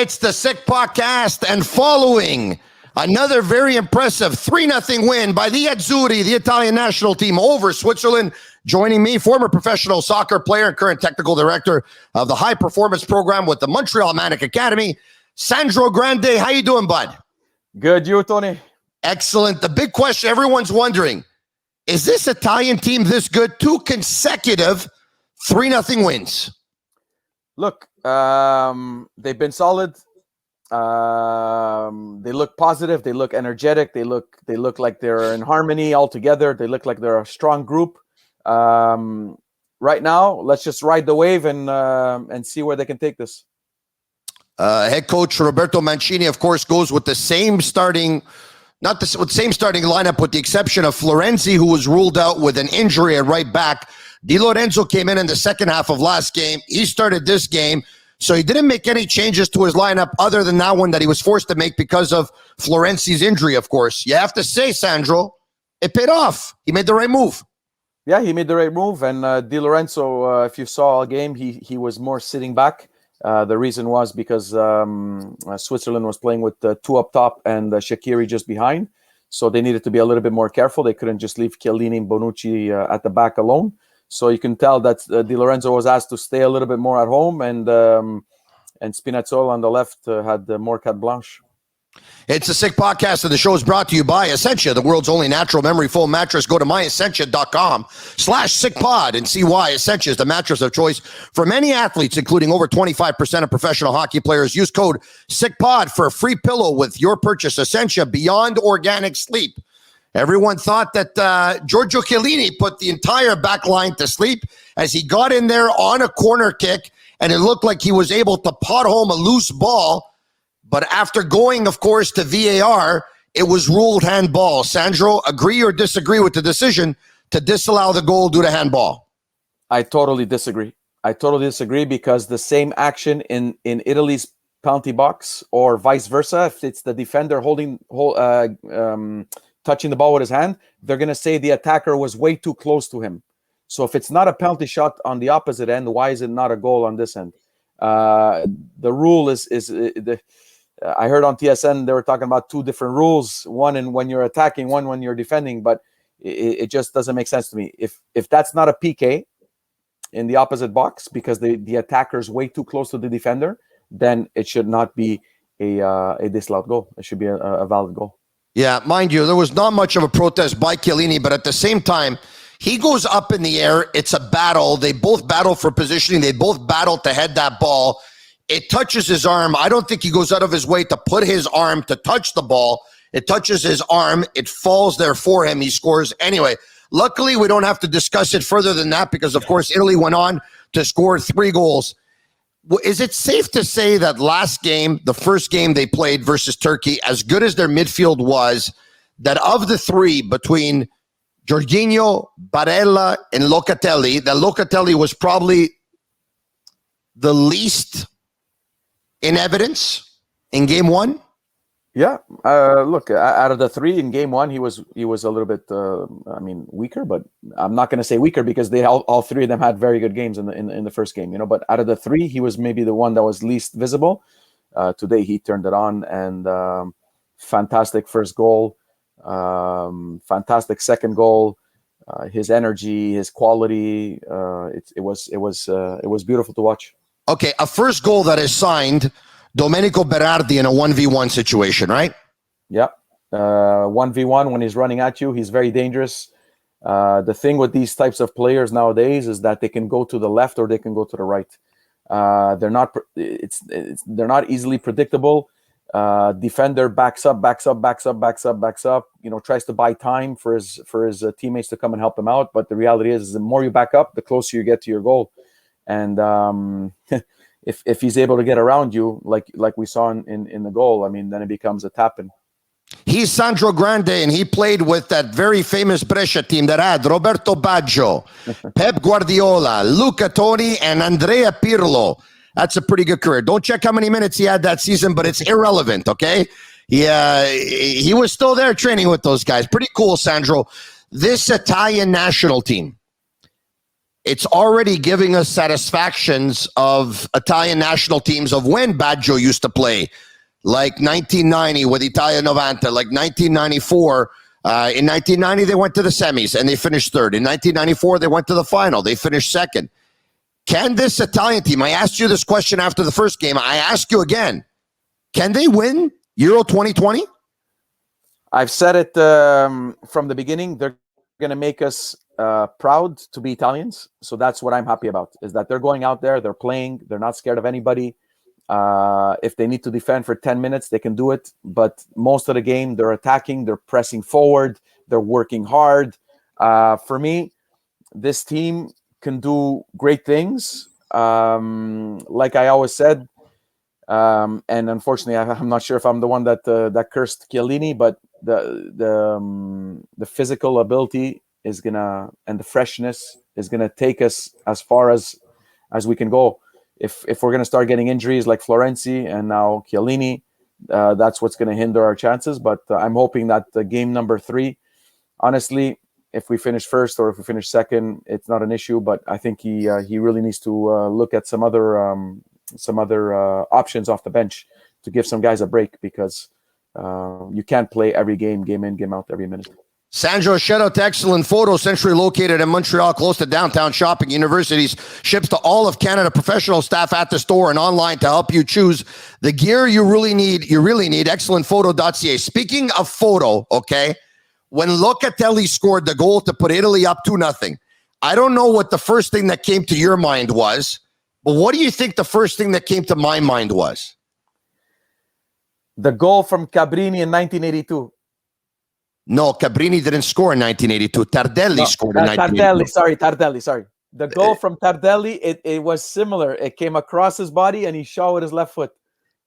It's the Sick Podcast, and following another very impressive 3-0 win by the Azzurri, the Italian national team, over Switzerland. Joining me, former professional soccer player and current technical director of the high performance program with the Montreal Manic Academy, Sandro Grande. How you doing, bud? Good, you, Tony? Excellent. The big question everyone's wondering, is this Italian team this good? 2 consecutive 3-0 wins. Look, they've been solid. They look positive. They look energetic. They look like they're in harmony all together. They look like they're a strong group. Right now, let's just ride the wave and see where they can take this. Head coach Roberto Mancini, of course, goes with the same starting lineup, with the exception of Florenzi, who was ruled out with an injury at right back. Di Lorenzo came in the second half of last game. He started this game, so he didn't make any changes to his lineup other than that one that he was forced to make because of Florenzi's injury, of course. You have to say, Sandro, it paid off. He made the right move. Yeah, he made the right move. And Di Lorenzo, if you saw a game, he was more sitting back. The reason was because Switzerland was playing with 2 up top and Shaqiri just behind. So they needed to be a little bit more careful. They couldn't just leave Chiellini and Bonucci at the back alone. So you can tell that Di Lorenzo was asked to stay a little bit more at home, and Spinazzola on the left had more carte blanche. It's a Sick Podcast, and the show is brought to you by Essentia, the world's only natural memory foam mattress. Go to myessentia.com/sickpod and see why Essentia is the mattress of choice for many athletes, including over 25% of professional hockey players. Use code SICKPOD for a free pillow with your purchase. Essentia, beyond organic sleep. Everyone thought that Giorgio Chiellini put the entire back line to sleep as he got in there on a corner kick, and it looked like he was able to pot home a loose ball. But after going, of course, to VAR, it was ruled handball. Sandro, agree or disagree with the decision to disallow the goal due to handball? I totally disagree. Because the same action in Italy's penalty box, or vice versa, if it's the defender touching the ball with his hand, they're going to say the attacker was way too close to him. So if it's not a penalty shot on the opposite end, why is it not a goal on this end? The rule is I heard on TSN they were talking about 2 different rules, one when you're attacking, one when you're defending, but it just doesn't make sense to me. If that's not a PK in the opposite box because the attacker is way too close to the defender, then it should not be a disallowed goal. It should be a valid goal. Yeah, mind you, there was not much of a protest by Chiellini, but at the same time, he goes up in the air. It's a battle. They both battle for positioning. They both battle to head that ball. It touches his arm. I don't think he goes out of his way to put his arm to touch the ball. It touches his arm. It falls there for him. He scores. Anyway, luckily, we don't have to discuss it further than that because, of course, Italy went on to score 3 goals. Is it safe to say that last game, the first game they played versus Turkey, as good as their midfield was, that of the 3 between Jorginho, Barella, and Locatelli, that Locatelli was probably the least in evidence in game 1? Yeah. Look, out of the 3 in game 1, he was a little bit, weaker. But I'm not going to say weaker because they all 3 of them had very good games in the first game. But out of the 3, he was maybe the one that was least visible. Today he turned it on, and fantastic first goal, fantastic second goal. His energy, his quality, it was beautiful to watch. Okay, a first goal that is signed Domenico Berardi in a 1v1 situation, right? Yeah. 1v1 when he's running at you, he's very dangerous. The thing with these types of players nowadays is that they can go to the left or they can go to the right. They're not easily predictable. Defender backs up, tries to buy time for his teammates to come and help him out. But the reality is the more you back up, the closer you get to your goal. And if he's able to get around you, like we saw in the goal, then it becomes a tap-in. He's Sandro Grande, and he played with that very famous Brescia team that had Roberto Baggio, Pep Guardiola, Luca Toni, and Andrea Pirlo. That's a pretty good career. Don't check how many minutes he had that season, but it's irrelevant, okay? He was still there training with those guys. Pretty cool, Sandro. This Italian national team, it's already giving us satisfactions of Italian national teams of when Baggio used to play, like 1990 with Italia 90, like 1994. In 1990, they went to the semis and they finished third. In 1994, they went to the final. They finished second. Can this Italian team, I asked you this question after the first game, I ask you again, can they win Euro 2020? I've said it from the beginning. They're going to make us proud to be Italians. So that's what I'm happy about, is that they're going out there, they're playing, they're not scared of anybody. If they need to defend for 10 minutes, they can do it. But most of the game, they're attacking, they're pressing forward, they're working hard. For me, this team can do great things. Like I always said, and unfortunately, I'm not sure if I'm the one that cursed Chiellini, but the physical ability is gonna, and the freshness is gonna take us as far as we can go. If we're gonna start getting injuries like Florenzi and now Chiellini, that's what's gonna hinder our chances. But I'm hoping that the game number 3, honestly, if we finish first or if we finish second, it's not an issue. But I think he really needs to look at some other options off the bench to give some guys a break, because you can't play every game in, game out, every minute. Sandro, shout out to Excellent Photo, centrally located in Montreal, close to downtown shopping, universities, ships to all of Canada, professional staff at the store and online to help you choose the gear you really need. Excellentphoto.ca. Speaking of photo, okay, when Locatelli scored the goal to put Italy up 2-0, I don't know what the first thing that came to your mind was, but what do you think the first thing that came to my mind was? The goal from Cabrini in 1982. No, Cabrini didn't score in 1982. Tardelli scored in 1982. Tardelli, sorry. The goal from Tardelli, it was similar. It came across his body and he shot with his left foot.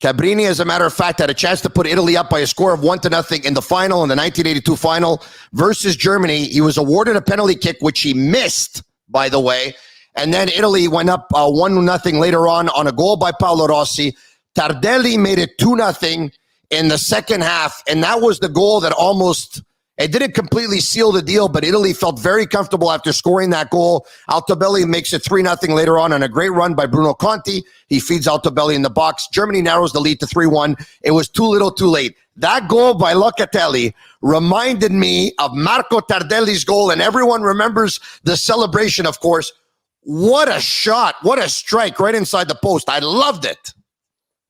Cabrini, as a matter of fact, had a chance to put Italy up by a score of 1-0 in the final, in the 1982 final versus Germany. He was awarded a penalty kick, which he missed, by the way. And then Italy went up 1-0 later on a goal by Paolo Rossi. Tardelli made it 2-0 in the second half, and that was the goal that almost, it didn't completely seal the deal, but Italy felt very comfortable after scoring that goal. Altobelli makes it 3-0 later on a great run by Bruno Conti. He feeds Altobelli in the box. Germany narrows the lead to 3-1. It was too little too late. That goal by Locatelli reminded me of Marco Tardelli's goal, and everyone remembers the celebration, of course. What a shot. What a strike right inside the post. I loved it.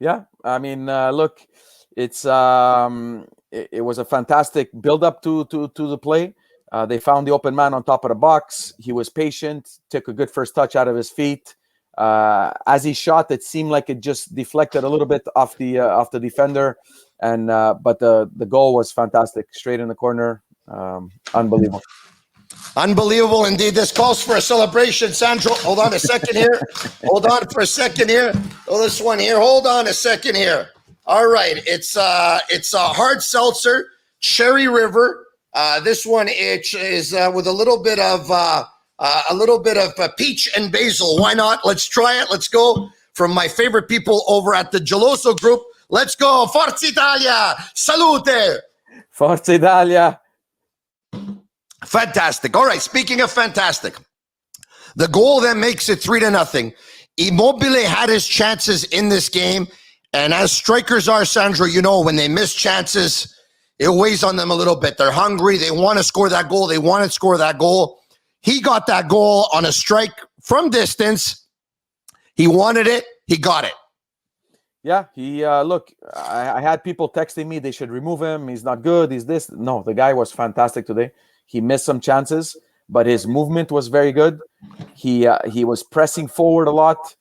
Yeah, I mean, look, it's it was a fantastic build-up to the play. They found the open man on top of the box. He was patient, took a good first touch out of his feet. As he shot, it seemed like it just deflected a little bit off the defender, and but the goal was fantastic, straight in the corner. Unbelievable. Unbelievable indeed. This calls for a celebration. Sandro, hold on a second here. Hold on for a second here. Oh, this one here. Hold on a second here. All right. It's a hard seltzer, Cherry River. This one is with a little bit of peach and basil. Why not? Let's try it. Let's go. From my favorite people over at the Geloso Group. Let's go. Forza Italia. Salute. Forza Italia. Fantastic. All right, speaking of fantastic, the goal that makes it 3-0. Immobile had his chances in this game, and as strikers are, Sandro, you know, when they miss chances, it weighs on them a little bit. They're hungry. They want to score that goal. They want to score that goal. He got that goal on a strike from distance. He wanted it. He got it. Yeah, he look, I had people texting me they should remove him. He's not good. He's this. No, the guy was fantastic today. He missed some chances, but his movement was very good. He was pressing forward a lot.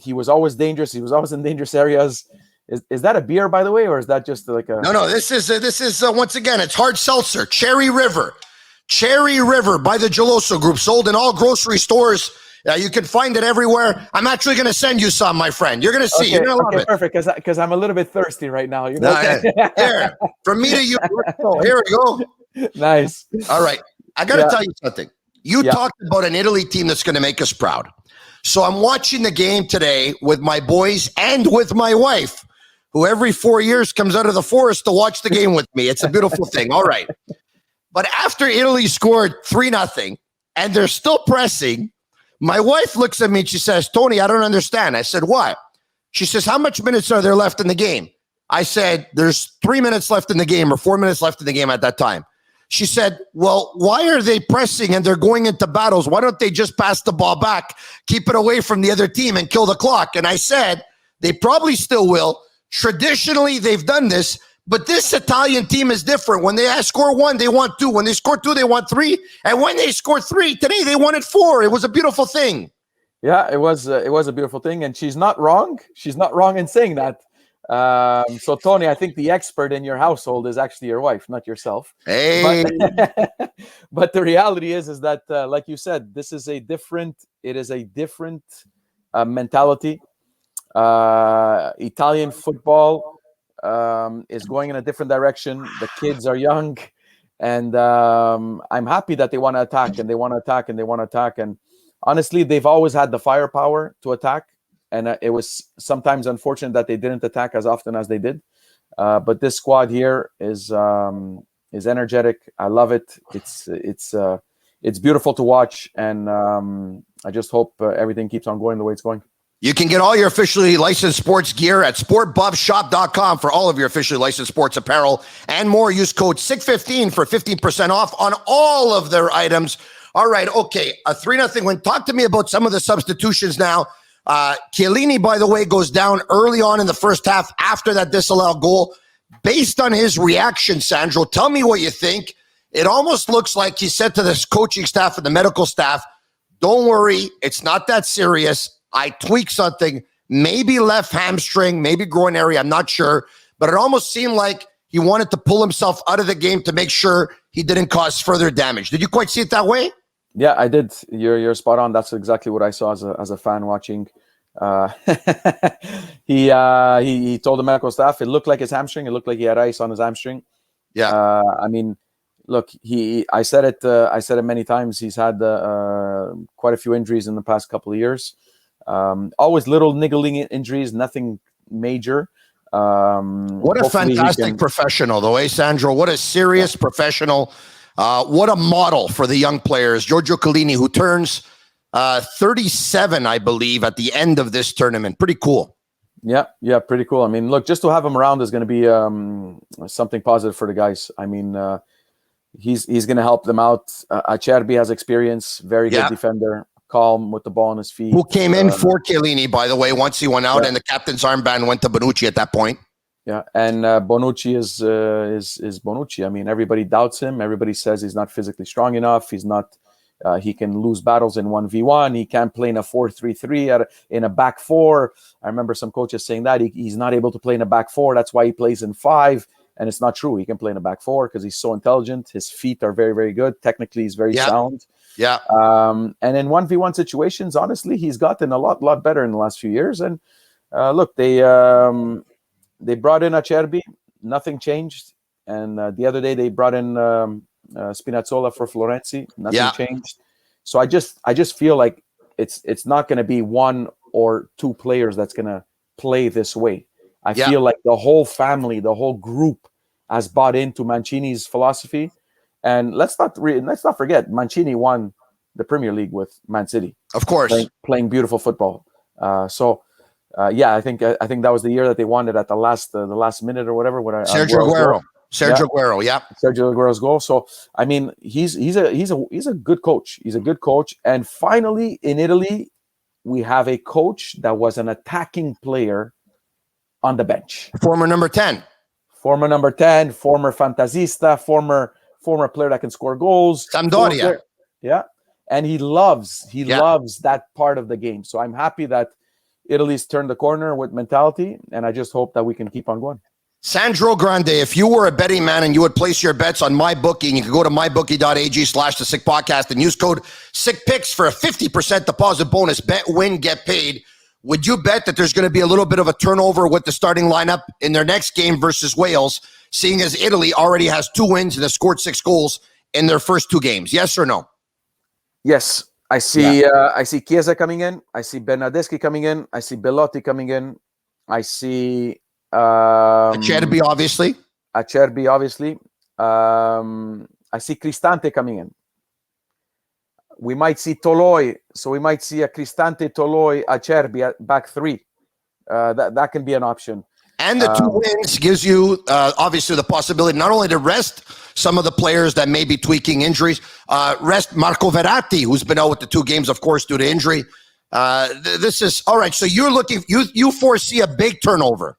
He was always dangerous. He was always in dangerous areas. Is that a beer, by the way, or is that just like a? No. This is once again, it's hard seltzer, Cherry River by the Geloso Group, sold in all grocery stores. You can find it everywhere. I'm actually going to send you some, my friend. You're going to see. Okay, You're going to love it. Perfect, because I'm a little bit thirsty right now. You know? Here, from me to you. Here we go. Nice. All right. I got to tell you something. You talked about an Italy team that's going to make us proud. So I'm watching the game today with my boys and with my wife, who every 4 years comes out of the forest to watch the game with me. It's a beautiful thing. All right. But after Italy scored 3-0, and they're still pressing. My wife looks at me and she says, Tony, I don't understand. I said, what? She says, how much minutes are there left in the game? I said, there's 3 minutes left in the game or 4 minutes left in the game at that time. She said, well, why are they pressing and they're going into battles? Why don't they just pass the ball back, keep it away from the other team and kill the clock? And I said, they probably still will. Traditionally, they've done this, but this Italian team is different. When they score 1, they want 2. When they score 2, they want 3. And when they score 3, today they wanted 4. It was a beautiful thing. Yeah, it was a beautiful thing, and she's not wrong. She's not wrong in saying that. So, Tony, I think the expert in your household is actually your wife, not yourself. Hey. But the reality is that, like you said, it is a different mentality. Italian football is going in a different direction. The kids are young, and I'm happy that they want to attack, and they want to attack, and they want to attack. And honestly, they've always had the firepower to attack. And it was sometimes unfortunate that they didn't attack as often as they did. But this squad here is energetic. I love it. It's beautiful to watch, and I just hope everything keeps on going the way it's going. You can get all your officially licensed sports gear at sportbuffshop.com for all of your officially licensed sports apparel and more. Use code SICK15 for 15% off on all of their items. All right, okay, a 3-0 win. Talk to me about some of the substitutions now. Chiellini, by the way, goes down early on in the first half after that disallowed goal. Based on his reaction, Sandro, tell me what you think. It almost looks like he said to this coaching staff and the medical staff, don't worry, it's not that serious. I tweaked something, maybe left hamstring, maybe groin area, I'm not sure. But it almost seemed like he wanted to pull himself out of the game to make sure he didn't cause further damage. Did you quite see it that way? Yeah, I did. You're spot on. That's exactly what I saw as a fan watching. He told the medical staff it looked like his hamstring. It looked like he had ice on his hamstring. Yeah. I mean, look, I said it many times. He's had quite a few injuries in the past couple of years. Always little niggling injuries, nothing major. What a fantastic professional, though, eh, Sandro? What a serious professional. What a model for the young players. Giorgio Chiellini, who turns 37, I believe, at the end of this tournament. Pretty cool. Yeah, pretty cool. I mean, look, just to have him around is going to be something positive for the guys. I mean, he's going to help them out. Acerbi has experience, very good defender, calm with the ball on his feet. Who came in for Chiellini, by the way, once he went out, and the captain's armband went to Bonucci at that point. Yeah, and Bonucci is Bonucci. I mean, everybody doubts him. Everybody says he's not physically strong enough. He's not. He can lose battles in 1v1. He can't play in a 4-3-3 in a back four. I remember some coaches saying that he's not able to play in a back four. That's why he plays in 5. And it's not true. He can play in a back four because he's so intelligent. His feet are very, very good. Technically, he's very sound. Yeah. And in 1v1 situations, honestly, he's gotten a lot better in the last few years. And look, they brought in Acerbi. Nothing changed. And the other day they brought in Spinazzola for Florenzi. Nothing changed. So I just feel like it's not going to be 1 or 2 players that's going to play this way. I feel like the whole family, the whole group has bought into Mancini's philosophy. And let's not forget, Mancini won the Premier League with Man City. Of course. Playing beautiful football. I think that was the year that they won it at the last minute or whatever. Sergio Aguero. Sergio Aguero's goal. So I mean, he's a good coach. He's a good coach. And finally, in Italy, we have a coach that was an attacking player on the bench. Former number 10, former fantasista, former player that can score goals. Sampdoria. Yeah. And he loves that part of the game. So I'm happy that Italy's turned the corner with mentality, and I just hope that we can keep on going. Sandro Grande, if you were a betting man and you would place your bets on MyBookie, and you can go to mybookie.ag/the Sick Podcast and use code SickPicks for a 50% deposit bonus. Bet, win, get paid. Would you bet that there's going to be a little bit of a turnover with the starting lineup in their next game versus Wales, seeing as Italy already has 2 wins and has scored 6 goals in their first 2 games? Yes or no? Yes. I see Chiesa coming in. I see Bernardeschi coming in. I see Belotti coming in. I see Acerbi, obviously. I see Cristante coming in. We might see Toloi, so we might see a Cristante, Toloi, Acerbi at back three. That can be an option. And the 2 wins gives you obviously the possibility not only to rest some of the players that may be tweaking injuries, rest Marco Verratti, who's been out with the 2 games, of course, due to injury. This is all right. So you're looking, you foresee a big turnover.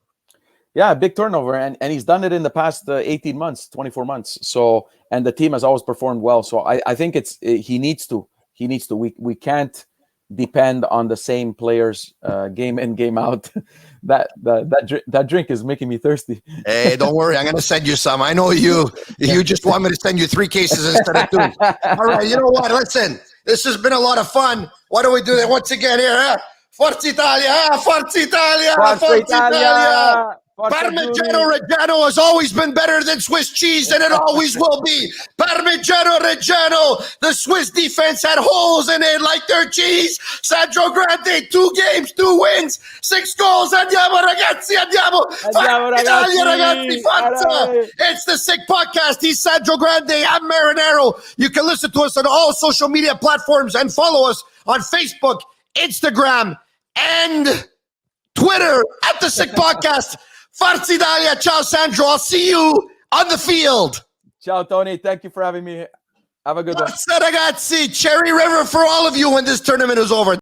Yeah, a big turnover, and he's done it in the past 18 months, 24 months. So, and the team has always performed well. So I think he needs to. We can't depend on the same players game in, game out. that drink is making me thirsty. Hey, don't worry, I'm going to send you some. I know you just want me to send you 3 cases instead of 2. All right, you know what? Listen, this has been a lot of fun. Why don't we do that once again here? Huh? Forza Italia, Forza Italia, Forza Italia. Parmigiano Reggiano has always been better than Swiss cheese, and it always will be. Parmigiano Reggiano. The Swiss defense had holes in it like their cheese. Sandro Grande, 2 games, 2 wins, 6 goals. Andiamo ragazzi, andiamo. Italia ragazzi, forza. It's the Sick Podcast. He's Sandro Grande. I'm Marinero. You can listen to us on all social media platforms and follow us on Facebook, Instagram, and Twitter at the Sick Podcast. Forza Italia. Ciao, Sandro. I'll see you on the field. Ciao, Tony. Thank you for having me. Have a good one. Forza, ragazzi. Cherry River for all of you when this tournament is over.